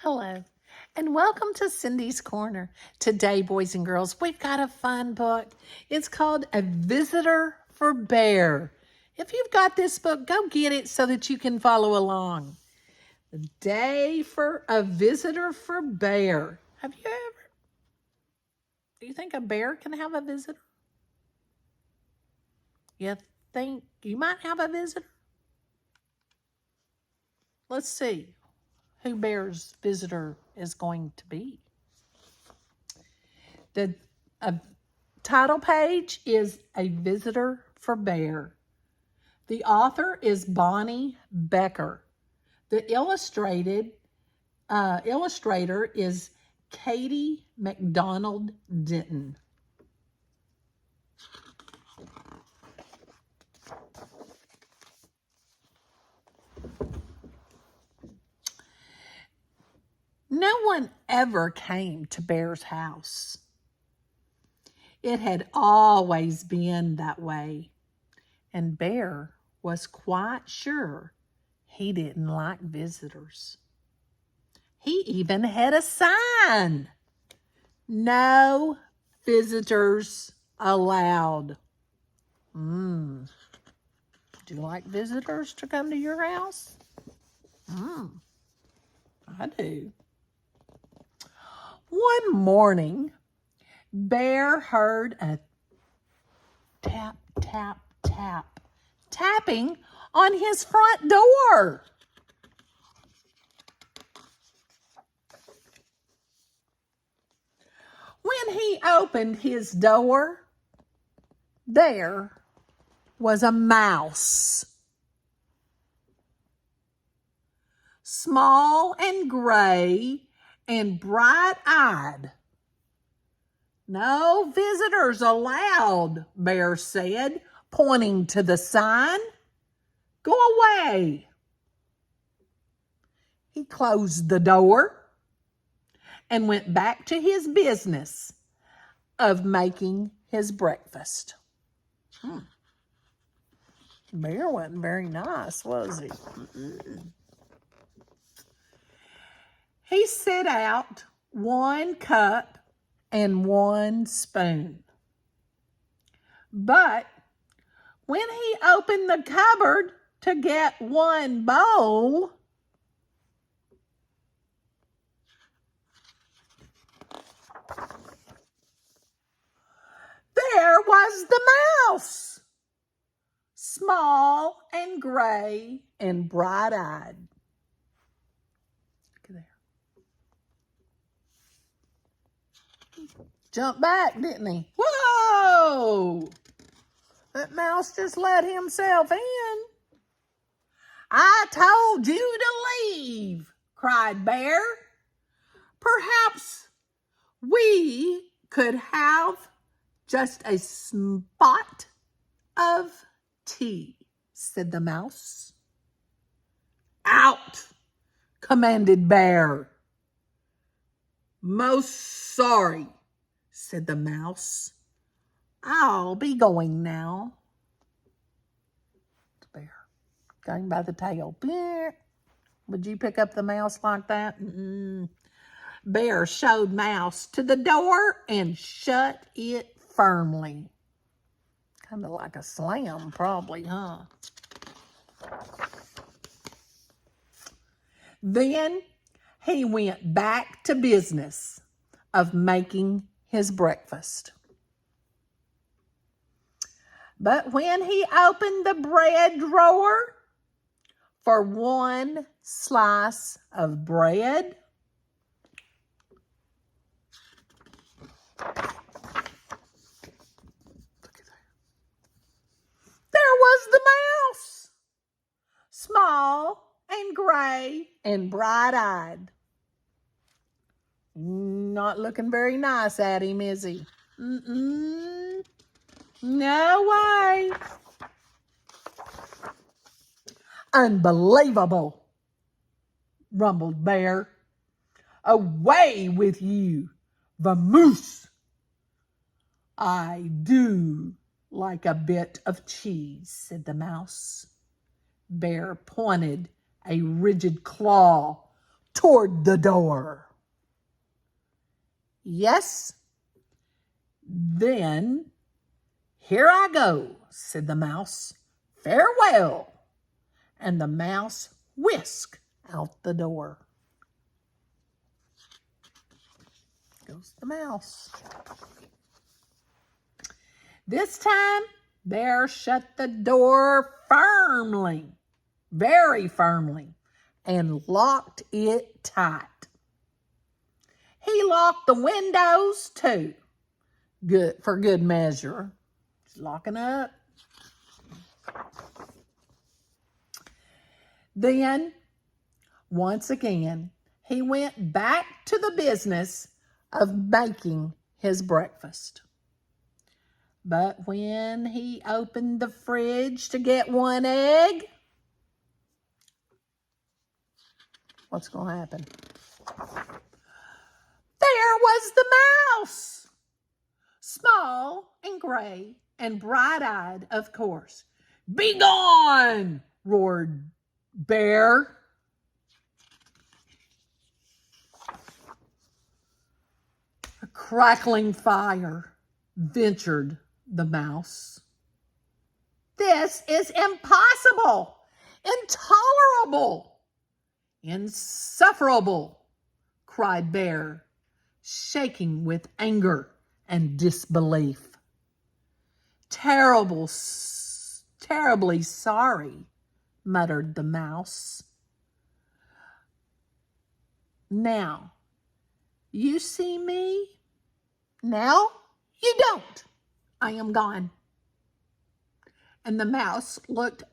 Hello, and welcome to Cindy's Corner. Today, boys and girls, we've got a fun book. It's called A Visitor for Bear. If you've got this book, go get it so that you can follow along. The Day for a Visitor for Bear. Do you think a bear can have a visitor? You think you might have a visitor? Let's see who Bear's visitor is going to be. The title page is A Visitor for Bear. The author is Bonny Becker. The illustrator is Katie McDonald Denton. No one ever came to Bear's house. It had always been that way, and Bear was quite sure he didn't like visitors. He even had a sign. No visitors allowed. Do you like visitors to come to your house? I do. One morning, Bear heard a tap, tap, tap, tapping on his front door. When he opened his door, there was a mouse. Small and gray and bright-eyed. No visitors allowed, Bear said, pointing to the sign. Go away. He closed the door and went back to his business of making his breakfast. Bear wasn't very nice, was he? He set out 1 cup and 1 spoon. But when he opened the cupboard to get 1 bowl, there was the mouse, small and gray and bright-eyed. Look at there. Jumped back, didn't he? Whoa! That mouse just let himself in. I told you to leave, cried Bear. Perhaps we could have just a spot of tea, said the mouse. Out, commanded Bear. Most sorry, said the mouse. I'll be going now. The bear, going by the tail. Would you pick up the mouse like that? Bear showed mouse to the door and shut it firmly. Kind of like a slam, probably, huh? Then he went back to business of making his breakfast. But when he opened the bread drawer for 1 slice of bread, there was the mouse, small and gray and bright-eyed. Not looking very nice at him, is he? No way. Unbelievable, rumbled Bear. Away with you, vamoose. I do like a bit of cheese, said the mouse. Bear pointed a rigid claw toward the door. Yes, then here I go, said the mouse. Farewell. And the mouse whisked out the door. Goes the mouse. This time, Bear shut the door firmly, very firmly, and locked it tight. He locked the windows too, for good measure. He's locking up. Then, once again, he went back to the business of making his breakfast. But when he opened the fridge to get one egg, what's going to happen? There was the mouse, small and gray and bright-eyed, of course. "Be gone!" roared Bear. A crackling fire ventured the mouse. "This is impossible, intolerable, insufferable," cried Bear, shaking with anger and disbelief. Terribly sorry," muttered the mouse. "Now, you see me. Now, you don't. I am gone." And the mouse looked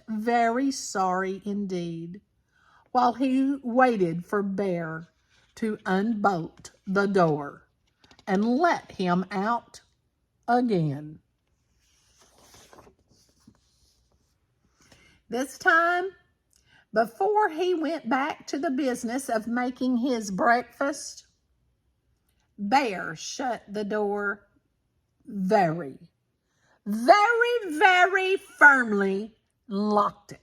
very sorry indeed, while he waited for Bear to unbolt the door and let him out again. This time, before he went back to the business of making his breakfast, Bear shut the door very firmly, locked it,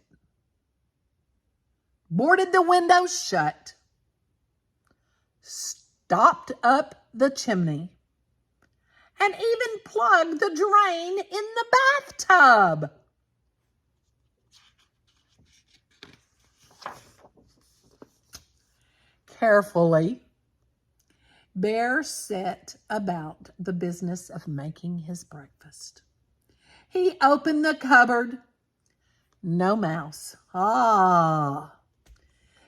boarded the windows shut, stopped up the chimney, and even plugged the drain in the bathtub. Carefully, Bear set about the business of making his breakfast. He opened the cupboard. No mouse.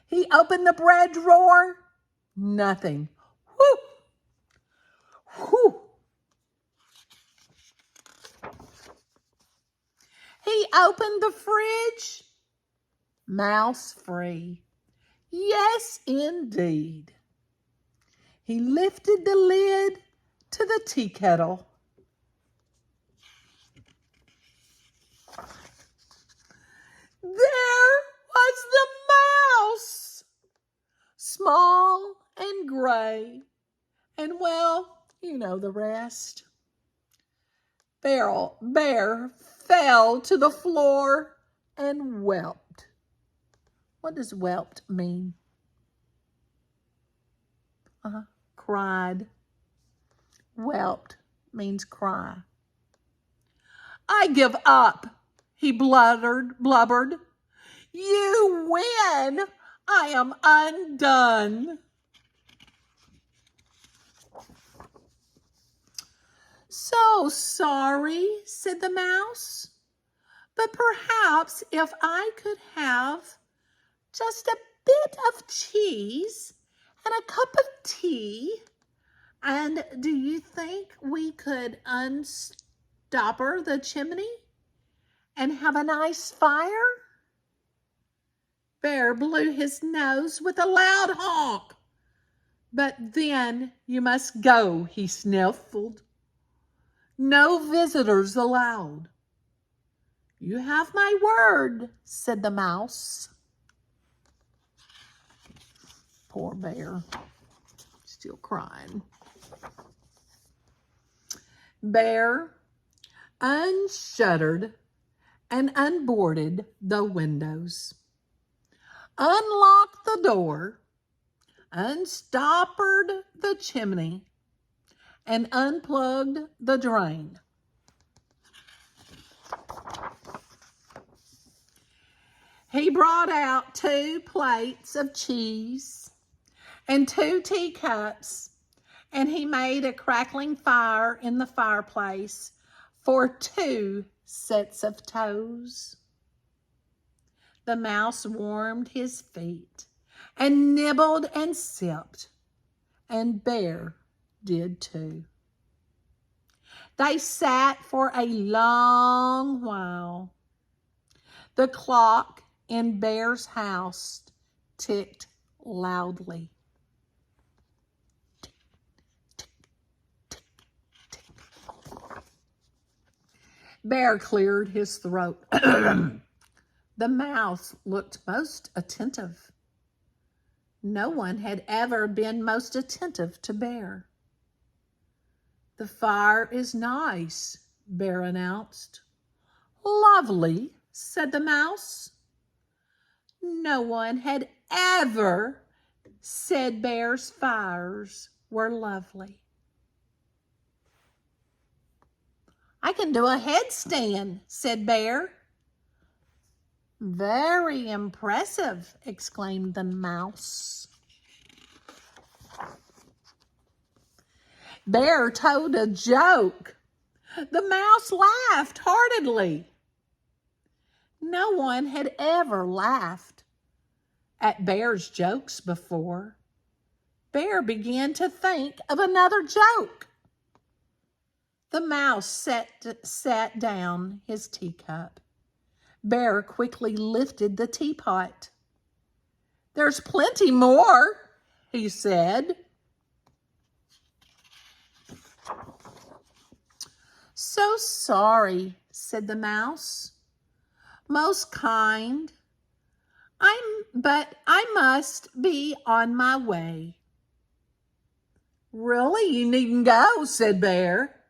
He opened the bread drawer. Nothing. Whew. Whew. He opened the fridge. Mouse free. Yes, indeed. He lifted the lid to the tea kettle. There was the mouse, small and gray, and well, you know the rest. Bear fell to the floor and wept. What does whelped mean? Cried. Whelped means cry. "I give up," he blubbered. "You win. I am undone." "So sorry," said the mouse. "But perhaps if I could have just a bit of cheese and a cup of tea, and do you think we could unstopper the chimney and have a nice fire?" Bear blew his nose with a loud honk. "But then you must go," he sniffled. "No visitors allowed." "You have my word," said the mouse. Poor Bear, still crying. Bear unshuttered and unboarded the windows. unlocked the door, unstoppered the chimney, and unplugged the drain. He brought out 2 plates of cheese and 2 teacups, and he made a crackling fire in the fireplace for 2 sets of toes. The mouse warmed his feet and nibbled and sipped, and Bear did too. They sat for a long while. The clock in Bear's house ticked loudly. Tick, tick, tick, tick. Bear cleared his throat. The mouse looked most attentive. No one had ever been most attentive to Bear. "The fire is nice," Bear announced. "Lovely," said the mouse. No one had ever said Bear's fires were lovely. "I can do a headstand," said Bear. "Very impressive," exclaimed the mouse. Bear told a joke. The mouse laughed heartily. No one had ever laughed at Bear's jokes before. Bear began to think of another joke. The mouse set down his teacup. Bear quickly lifted the teapot. "There's plenty more," he said. "So sorry," said the mouse. "Most kind. But I must be on my way." "Really, you needn't go," said Bear.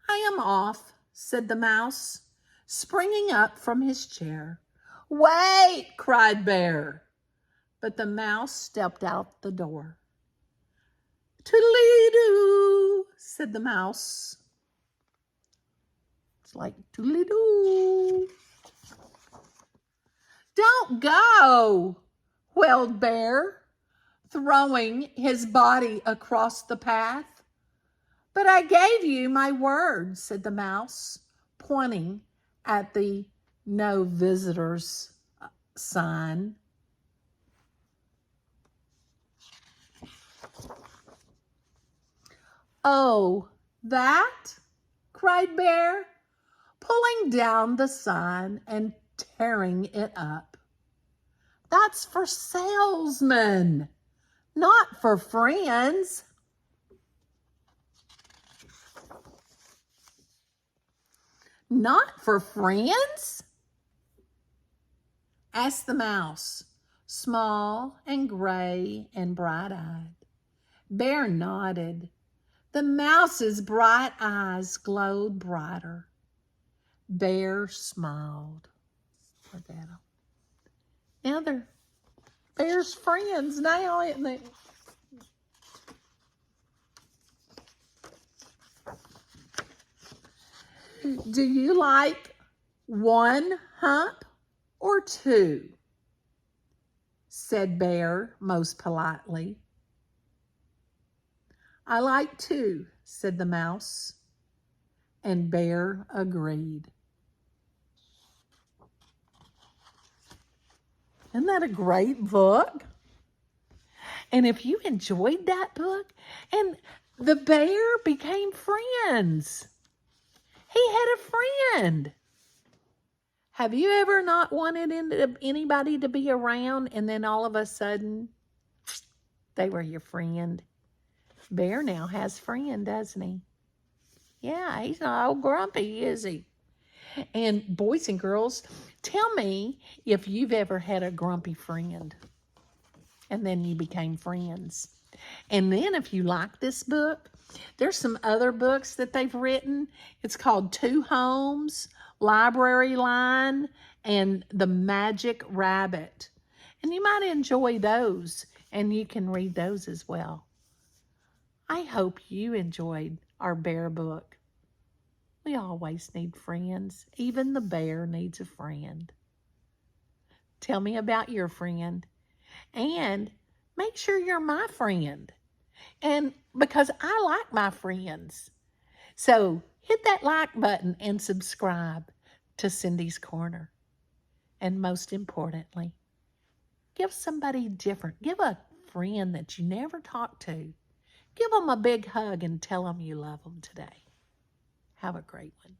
"I am off," said the mouse, springing up from his chair. "Wait!" cried Bear. But the mouse stepped out the door. "Toodly-doo," said the mouse. It's like toodly-doo. "Don't go," wailed Bear, throwing his body across the path. "But I gave you my word," said the mouse, pointing at the "No Visitors" sign. "Oh, that?" cried Bear, pulling down the sign and tearing it up. "That's for salesmen, not for friends." "Not for friends?" asked the mouse, small and gray and bright-eyed. Bear nodded. The mouse's bright eyes glowed brighter. Bear smiled. Look at them. Now they're Bear's friends now, aren't they? "Do you like 1 hump or 2?" said Bear most politely. "I like 2, said the mouse, and Bear agreed. Isn't that a great book? And if you enjoyed that book, and the bear became friends. He had a friend. Have you ever not wanted anybody to be around, and then all of a sudden, they were your friend? Bear now has a friend, doesn't he? Yeah, he's not all grumpy, is he? And boys and girls, tell me if you've ever had a grumpy friend and then you became friends. And then if you like this book, there's some other books that they've written. It's called Two Homes, Library Line, and The Magic Rabbit. And you might enjoy those, and you can read those as well. I hope you enjoyed our bear book. We always need friends. Even the bear needs a friend. Tell me about your friend. And make sure you're my friend. And because I like my friends. So hit that like button and subscribe to Cindy's Corner. And most importantly, give somebody different. Give a friend that you never talked to. Give them a big hug and tell them you love them today. Have a great one.